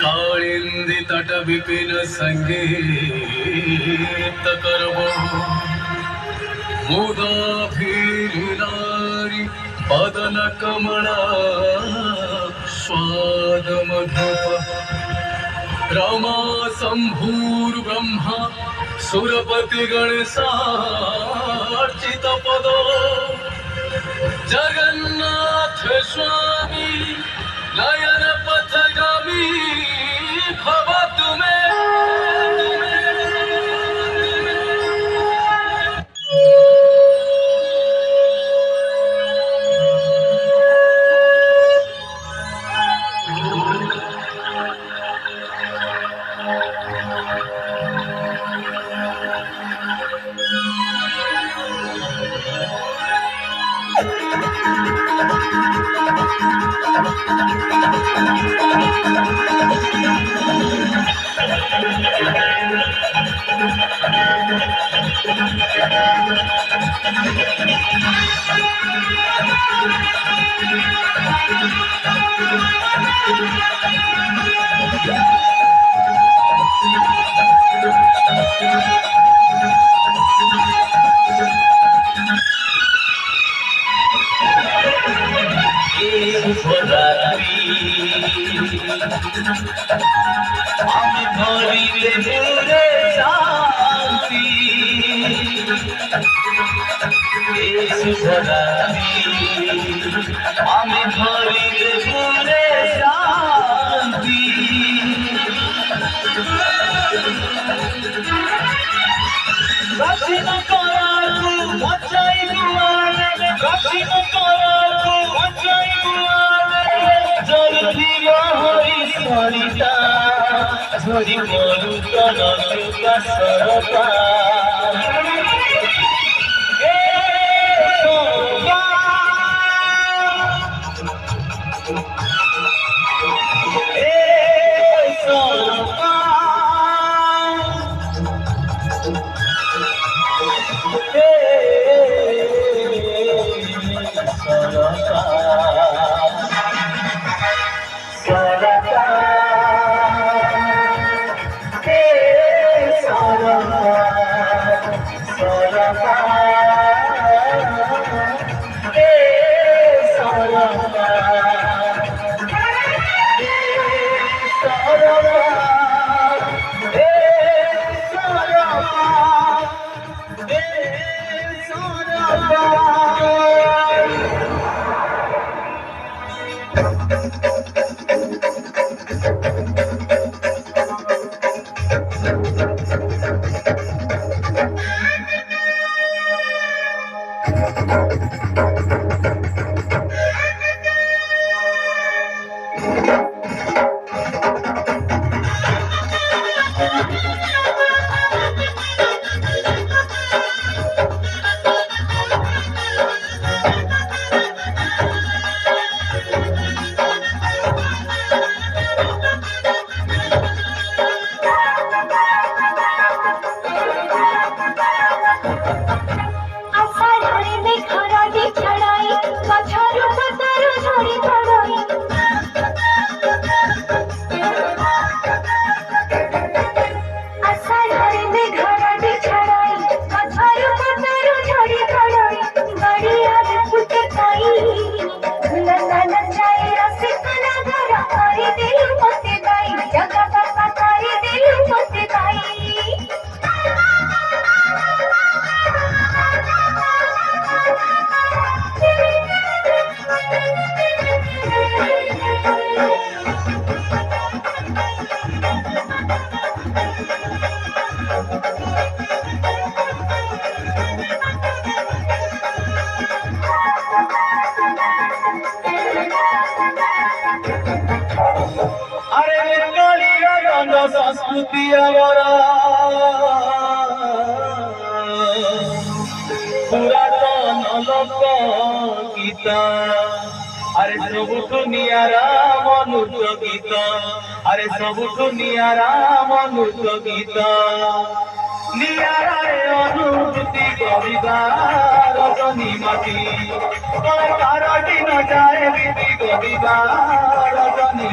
काळिंदी तट विपिन संगीत करब मुदा फिरणारी बदन कमळा स्वाद मधुप रमा संभूर ब्रह्मा सुरपति गणेशार्चित पद जगन्नाथ स्वामी नयन पथगामी भव तुमे আমি ধরিলে মোরে শান্তি আমি ধরিলে মোরে শান্তি কঠিন করাকু মচাই গুয়ারে কঠিন করাকু মচাই গুয়ারে জল দিবা হই সরিতা ঝরি মরু কনকা সরতা संस्कृति पुरातन लोक गीत अरे सबुठु नियारा मनुष्य गीत अरे सबुठु नियारा मनुष्य गीत नियारा अनुभूति कविता रजनी माटी कार दिन जाए बीती कविता रजनी।